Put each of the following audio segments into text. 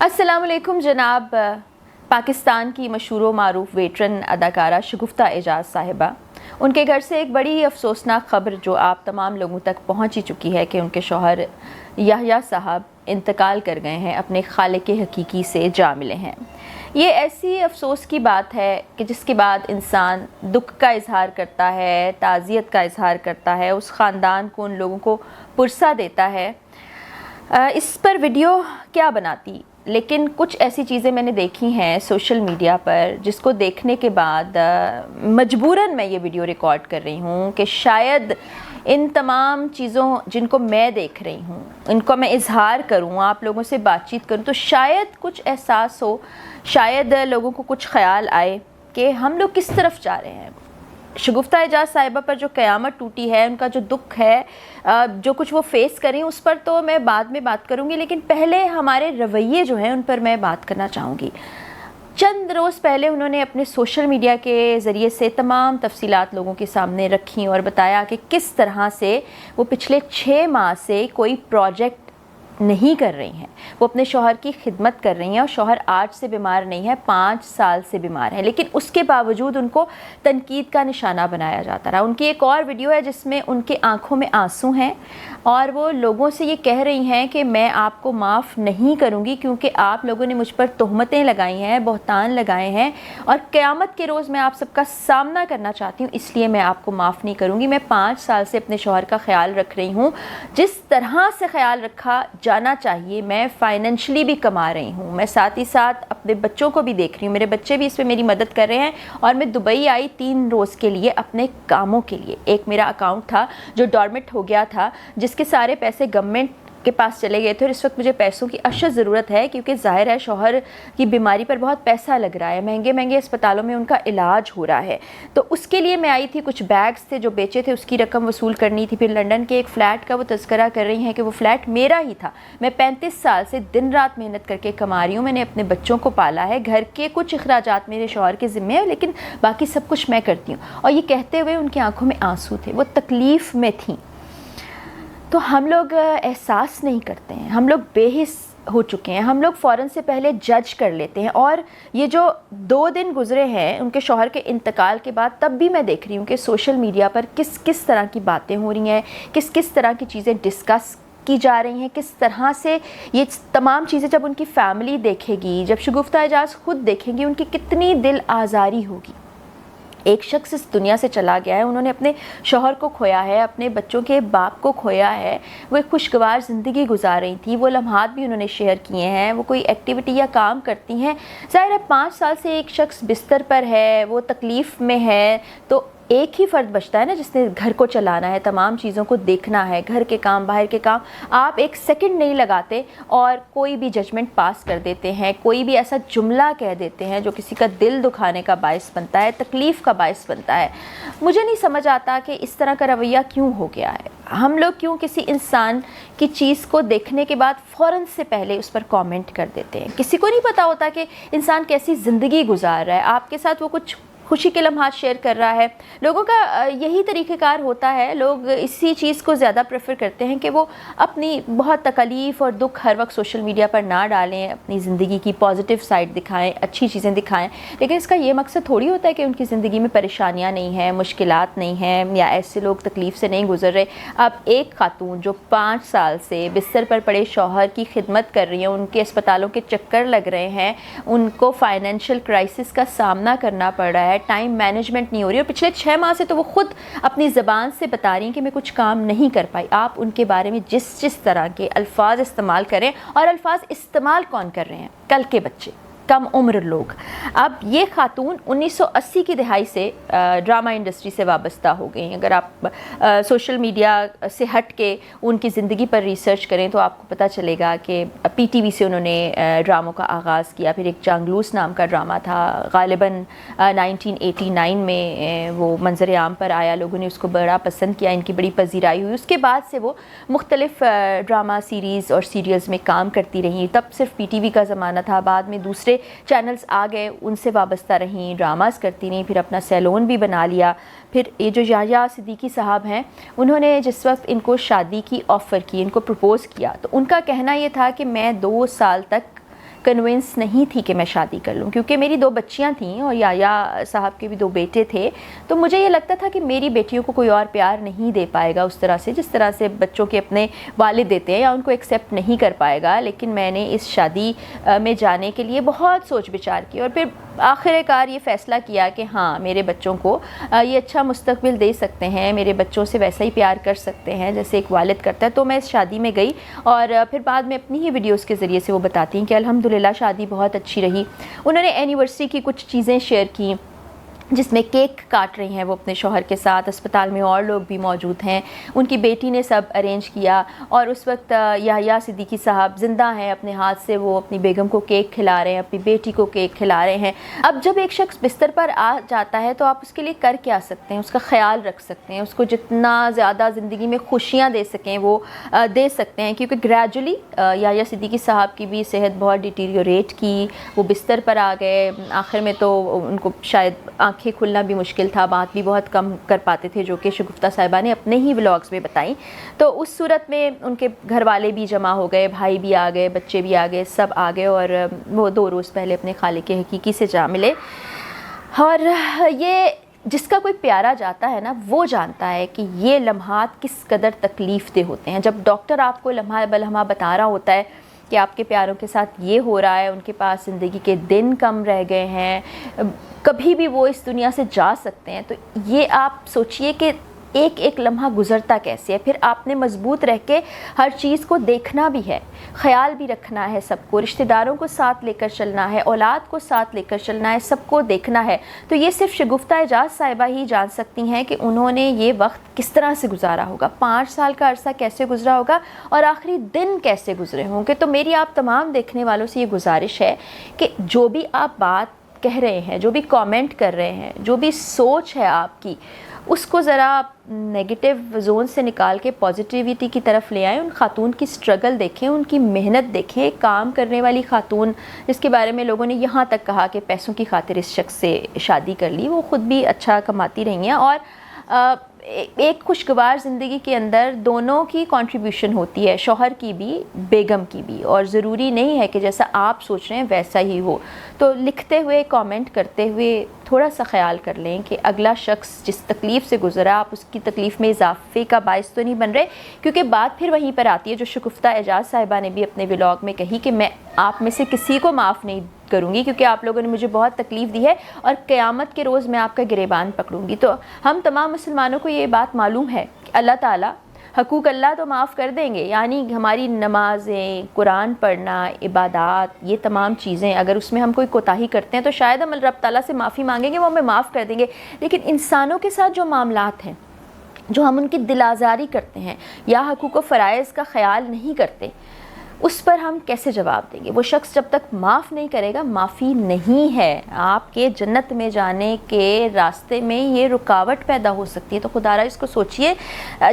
السلام علیکم جناب. پاکستان کی مشہور و معروف ویٹرن اداکارہ شگفتہ اعجاز صاحبہ، ان کے گھر سے ایک بڑی افسوسناک خبر جو آپ تمام لوگوں تک پہنچ ہی چکی ہے کہ ان کے شوہر یحییٰ صاحب انتقال کر گئے ہیں، اپنے خالق حقیقی سے جا ملے ہیں. یہ ایسی افسوس کی بات ہے کہ جس کے بعد انسان دکھ کا اظہار کرتا ہے، تعزیت کا اظہار کرتا ہے، اس خاندان کو، ان لوگوں کو پرسہ دیتا ہے. اس پر ویڈیو کیا بناتی، لیکن کچھ ایسی چیزیں میں نے دیکھی ہیں سوشل میڈیا پر جس کو دیکھنے کے بعد مجبوراً میں یہ ویڈیو ریکارڈ کر رہی ہوں کہ شاید ان تمام چیزوں جن کو میں دیکھ رہی ہوں ان کو میں اظہار کروں، آپ لوگوں سے بات چیت کروں تو شاید کچھ احساس ہو، شاید لوگوں کو کچھ خیال آئے کہ ہم لوگ کس طرف جا رہے ہیں. شگفتہ اعجاز صاحبہ پر جو قیامت ٹوٹی ہے، ان کا جو دکھ ہے، جو کچھ وہ فیس کریں، اس پر تو میں بعد میں بات کروں گی، لیکن پہلے ہمارے رویے جو ہیں ان پر میں بات کرنا چاہوں گی. چند روز پہلے انہوں نے اپنے سوشل میڈیا کے ذریعے سے تمام تفصیلات لوگوں کے سامنے رکھیں اور بتایا کہ کس طرح سے وہ پچھلے 6 ماہ سے کوئی پروجیکٹ نہیں کر رہی ہیں. وہ اپنے شوہر کی خدمت کر رہی ہیں اور شوہر آج سے بیمار نہیں ہے، 5 سال سے بیمار ہے، لیکن اس کے باوجود ان کو تنقید کا نشانہ بنایا جاتا رہا. ان کی ایک اور ویڈیو ہے جس میں ان کے آنکھوں میں آنسو ہیں اور وہ لوگوں سے یہ کہہ رہی ہیں کہ میں آپ کو معاف نہیں کروں گی کیونکہ آپ لوگوں نے مجھ پر تہمتیں لگائی ہیں، بہتان لگائے ہیں، اور قیامت کے روز میں آپ سب کا سامنا کرنا چاہتی ہوں، اس لیے میں آپ کو معاف نہیں کروں گی. میں 5 سال سے اپنے شوہر کا خیال رکھ رہی ہوں، جس طرح سے خیال رکھا جانا چاہیے. میں فائنینشلی بھی کما رہی ہوں، میں ساتھ ہی ساتھ اپنے بچوں کو بھی دیکھ رہی ہوں، میرے بچے بھی اس میں میری مدد کر رہے ہیں، اور میں دبئی آئی 3 روز کے لیے اپنے کاموں کے لیے. ایک میرا اکاؤنٹ تھا جو ڈورمنٹ ہو گیا تھا، جس کے سارے پیسے گورنمنٹ کے پاس چلے گئے تھے، اور اس وقت مجھے پیسوں کی اشد ضرورت ہے کیونکہ ظاہر ہے شوہر کی بیماری پر بہت پیسہ لگ رہا ہے، مہنگے اسپتالوں میں ان کا علاج ہو رہا ہے. تو اس کے لیے میں آئی تھی. کچھ بیگز تھے جو بیچے تھے، اس کی رقم وصول کرنی تھی. پھر لنڈن کے ایک فلیٹ کا وہ تذکرہ کر رہی ہیں کہ وہ فلیٹ میرا ہی تھا. میں 35 سال سے دن رات محنت کر کے کما رہی ہوں، میں نے اپنے بچوں کو پالا ہے، گھر کے کچھ اخراجات میرے شوہر کے ذمے ہیں، لیکن باقی سب کچھ میں کرتی ہوں. اور یہ کہتے ہوئے ان کی آنکھوں میں آنسو تھے، وہ تکلیف میں تھیں. تو ہم لوگ احساس نہیں کرتے ہیں، ہم لوگ بے حس ہو چکے ہیں، ہم لوگ فوراً سے پہلے جج کر لیتے ہیں. اور یہ جو 2 دن گزرے ہیں ان کے شوہر کے انتقال کے بعد، تب بھی میں دیکھ رہی ہوں کہ سوشل میڈیا پر کس طرح کی باتیں ہو رہی ہیں، کس طرح کی چیزیں ڈسکس کی جا رہی ہیں، کس طرح سے یہ تمام چیزیں جب ان کی فیملی دیکھے گی، جب شگفتہ اعجاز خود دیکھیں گی، ان کی کتنی دل آزاری ہوگی. ایک شخص اس دنیا سے چلا گیا ہے، انہوں نے اپنے شوہر کو کھویا ہے، اپنے بچوں کے باپ کو کھویا ہے. وہ ایک خوشگوار زندگی گزار رہی تھی، وہ لمحات بھی انہوں نے شیئر کیے ہیں، وہ کوئی ایکٹیویٹی یا کام کرتی ہیں. ظاہر ہے 5 سال سے ایک شخص بستر پر ہے، وہ تکلیف میں ہے، تو ایک ہی فرد بچتا ہے نا جس نے گھر کو چلانا ہے، تمام چیزوں کو دیکھنا ہے، گھر کے کام، باہر کے کام. آپ ایک سیکنڈ نہیں لگاتے اور کوئی بھی ججمنٹ پاس کر دیتے ہیں، کوئی بھی ایسا جملہ کہہ دیتے ہیں جو کسی کا دل دکھانے کا باعث بنتا ہے، تکلیف کا باعث بنتا ہے. مجھے نہیں سمجھ آتا کہ اس طرح کا رویہ کیوں ہو گیا ہے. ہم لوگ کیوں کسی انسان کی چیز کو دیکھنے کے بعد فوراً سے پہلے اس پر کامنٹ کر دیتے ہیں. کسی کو نہیں پتا ہوتا کہ انسان کیسی زندگی گزار رہا ہے. آپ کے ساتھ وہ کچھ خوشی کے لمحات شیئر کر رہا ہے. لوگوں کا یہی طریقہ کار ہوتا ہے، لوگ اسی چیز کو زیادہ پریفر کرتے ہیں کہ وہ اپنی بہت تکلیف اور دکھ ہر وقت سوشل میڈیا پر نہ ڈالیں، اپنی زندگی کی پازیٹیو سائڈ دکھائیں، اچھی چیزیں دکھائیں. لیکن اس کا یہ مقصد تھوڑی ہوتا ہے کہ ان کی زندگی میں پریشانیاں نہیں ہیں، مشکلات نہیں ہیں، یا ایسے لوگ تکلیف سے نہیں گزر رہے. اب ایک خاتون جو 5 سال سے بستر پر پڑے شوہر کی خدمت کر رہی ہیں، ان کے اسپتالوں کے چکر لگ رہے ہیں، ان کو فائنینشیل کرائسس کا سامنا کرنا پڑ رہا ہے، ٹائم مینجمنٹ نہیں ہو رہی، اور پچھلے 6 ماہ سے تو وہ خود اپنی زبان سے بتا رہی ہیں کہ میں کچھ کام نہیں کر پائی. آپ ان کے بارے میں جس طرح کے الفاظ استعمال کریں، اور الفاظ استعمال کون کر رہے ہیں؟ کل کے بچے، کم عمر لوگ. اب یہ خاتون 1980 کی دہائی سے ڈرامہ انڈسٹری سے وابستہ ہو گئی ہیں. اگر آپ سوشل میڈیا سے ہٹ کے ان کی زندگی پر ریسرچ کریں تو آپ کو پتہ چلے گا کہ پی ٹی وی سے انہوں نے ڈراموں کا آغاز کیا. پھر ایک جانگلوس نام کا ڈرامہ تھا، غالباً 1989 میں وہ منظر عام پر آیا، لوگوں نے اس کو بڑا پسند کیا، ان کی بڑی پذیرائی ہوئی. اس کے بعد سے وہ مختلف ڈرامہ سیریز اور سیریلز میں کام کرتی رہیں. تب صرف پی ٹی وی کا زمانہ تھا، بعد میں دوسرے چینلز آ گئے، ان سے وابستہ رہیں، ڈراماز کرتی رہیں، پھر اپنا سیلون بھی بنا لیا. پھر یہ جو یحییٰ صدیقی صاحب ہیں، انہوں نے جس وقت ان کو شادی کی آفر کی، ان کو پرپوز کیا، تو ان کا کہنا یہ تھا کہ میں 2 سال تک کنونس نہیں تھی کہ میں شادی کر لوں، کیونکہ میری 2 بچیاں تھیں اور یایا صاحب کے بھی 2 بیٹے تھے، تو مجھے یہ لگتا تھا کہ میری بیٹیوں کو کوئی اور پیار نہیں دے پائے گا اس طرح سے جس طرح سے بچوں کے اپنے والد دیتے ہیں، یا ان کو ایکسیپٹ نہیں کر پائے گا. لیکن میں نے اس شادی میں جانے کے لیے بہت سوچ بچار کی اور پھر آخر کار یہ فیصلہ کیا کہ ہاں میرے بچوں کو یہ اچھا مستقبل دے سکتے ہیں، میرے بچوں سے ویسا ہی پیار کر سکتے ہیں جیسے ایک والد کرتا ہے. تو میں اس شادی میں گئی اور پھر بعد میں اپنی ہی ویڈیوز کے ذریعے سے وہ بتاتی ہیں کہ الحمدللہ شادی بہت اچھی رہی. انہوں نے اینیورسری کی کچھ چیزیں شیئر کی جس میں کیک کاٹ رہی ہیں وہ اپنے شوہر کے ساتھ، اسپتال میں اور لوگ بھی موجود ہیں، ان کی بیٹی نے سب ارینج کیا اور اس وقت یحییٰ صدیقی صاحب زندہ ہیں، اپنے ہاتھ سے وہ اپنی بیگم کو کیک کھلا رہے ہیں، اپنی بیٹی کو کیک کھلا رہے ہیں. اب جب ایک شخص بستر پر آ جاتا ہے تو آپ اس کے لیے کر کیا سکتے ہیں؟ اس کا خیال رکھ سکتے ہیں، اس کو جتنا زیادہ زندگی میں خوشیاں دے سکیں وہ دے سکتے ہیں، کیونکہ گریجولی یحییٰ صدیقی صاحب کی بھی صحت بہت ڈیٹیریوریٹ کی، وہ بستر پر آ گئے، آخر میں تو ان کو شاید آنکھیں کھلنا بھی مشکل تھا، بات بھی بہت کم کر پاتے تھے، جو کہ شگفتہ صاحبہ نے اپنے ہی ولاگز میں بتائیں. تو اس صورت میں ان کے گھر والے بھی جمع ہو گئے، بھائی بھی آ گئے، بچے بھی آ گئے، سب آ گئے اور وہ 2 روز پہلے اپنے خالق حقیقی سے جا ملے. اور یہ جس کا کوئی پیارا جاتا ہے نا وہ جانتا ہے کہ یہ لمحات کس قدر تکلیف دہ ہوتے ہیں. جب ڈاکٹر آپ کو لمحہ بلمحہ بتا رہا ہوتا ہے کہ آپ کے پیاروں کے ساتھ یہ ہو رہا ہے، ان کے پاس زندگی کے دن کم رہ گئے ہیں، کبھی بھی وہ اس دنیا سے جا سکتے ہیں، تو یہ آپ سوچئے کہ ایک ایک لمحہ گزرتا کیسے ہے. پھر آپ نے مضبوط رہ کے ہر چیز کو دیکھنا بھی ہے، خیال بھی رکھنا ہے، سب کو، رشتہ داروں کو ساتھ لے کر چلنا ہے، اولاد کو ساتھ لے کر چلنا ہے، سب کو دیکھنا ہے. تو یہ صرف شگفتہ اعجاز صاحبہ ہی جان سکتی ہیں کہ انہوں نے یہ وقت کس طرح سے گزارا ہوگا، 5 سال کا عرصہ کیسے گزرا ہوگا اور آخری دن کیسے گزرے ہوں گے. تو میری آپ تمام دیکھنے والوں سے یہ گزارش ہے کہ جو بھی آپ بات کہہ رہے ہیں، جو بھی کامنٹ کر رہے ہیں، جو بھی سوچ ہے آپ کی، اس کو ذرا نیگیٹو زون سے نکال کے پازیٹیویٹی کی طرف لے آئیں. ان خاتون کی سٹرگل دیکھیں، ان کی محنت دیکھیں. کام کرنے والی خاتون جس کے بارے میں لوگوں نے یہاں تک کہا کہ پیسوں کی خاطر اس شخص سے شادی کر لی، وہ خود بھی اچھا کماتی رہی ہیں اور ایک خوشگوار زندگی کے اندر دونوں کی کنٹریبیوشن ہوتی ہے، شوہر کی بھی بیگم کی بھی، اور ضروری نہیں ہے کہ جیسا آپ سوچ رہے ہیں ویسا ہی ہو. تو لکھتے ہوئے کامنٹ کرتے ہوئے تھوڑا سا خیال کر لیں کہ اگلا شخص جس تکلیف سے گزرا آپ اس کی تکلیف میں اضافے کا باعث تو نہیں بن رہے، کیونکہ بات پھر وہیں پر آتی ہے جو شگفتہ اعجاز صاحبہ نے بھی اپنے ولاگ میں کہی کہ میں آپ میں سے کسی کو معاف نہیں کروں گی کیونکہ آپ لوگوں نے مجھے بہت تکلیف دی ہے اور قیامت کے روز میں آپ کا گریبان پکڑوں گی. تو ہم تمام مسلمانوں کو یہ بات معلوم ہے کہ اللہ تعالیٰ حقوق اللہ تو معاف کر دیں گے، یعنی ہماری نمازیں، قرآن پڑھنا، عبادات، یہ تمام چیزیں اگر اس میں ہم کوئی کوتاہی کرتے ہیں تو شاید ہم رب تعالیٰ سے معافی مانگیں گے، وہ ہمیں معاف کر دیں گے. لیکن انسانوں کے ساتھ جو معاملات ہیں، جو ہم ان کی دل آزاری کرتے ہیں یا حقوق و فرائض کا خیال نہیں کرتے، اس پر ہم کیسے جواب دیں گے؟ وہ شخص جب تک معاف نہیں کرے گا، معافی نہیں ہے. آپ کے جنت میں جانے کے راستے میں یہ رکاوٹ پیدا ہو سکتی ہے. تو خدا را اس کو سوچئے.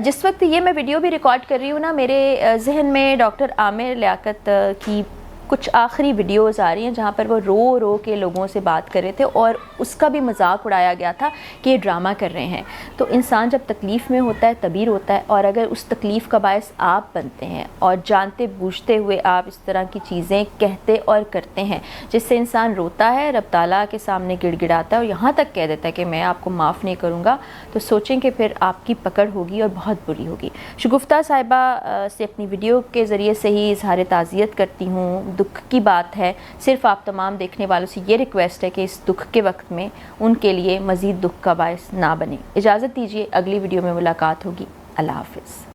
جس وقت یہ میں ویڈیو بھی ریکارڈ کر رہی ہوں نا، میرے ذہن میں ڈاکٹر عامر لیاقت کی کچھ آخری ویڈیوز آ رہی ہیں جہاں پر وہ رو رو کے لوگوں سے بات کر رہے تھے اور اس کا بھی مذاق اڑایا گیا تھا کہ یہ ڈرامہ کر رہے ہیں. تو انسان جب تکلیف میں ہوتا ہے تبھی روتا ہے، اور اگر اس تکلیف کا باعث آپ بنتے ہیں اور جانتے بوجھتے ہوئے آپ اس طرح کی چیزیں کہتے اور کرتے ہیں جس سے انسان روتا ہے، رب تعالیٰ کے سامنے گڑ گڑاتا ہے اور یہاں تک کہہ دیتا ہے کہ میں آپ کو معاف نہیں کروں گا، تو سوچیں کہ پھر آپ کی پکڑ ہوگی اور بہت بری ہوگی. شگفتہ صاحبہ سے اپنی ویڈیو کے ذریعے سے ہی اظہار تعزیت کرتی ہوں. دکھ کی بات ہے، صرف آپ تمام دیکھنے والوں سے یہ ریکویسٹ ہے کہ اس دکھ کے وقت میں ان کے لیے مزید دکھ کا باعث نہ بنے. اجازت دیجیے، اگلی ویڈیو میں ملاقات ہوگی. اللہ حافظ.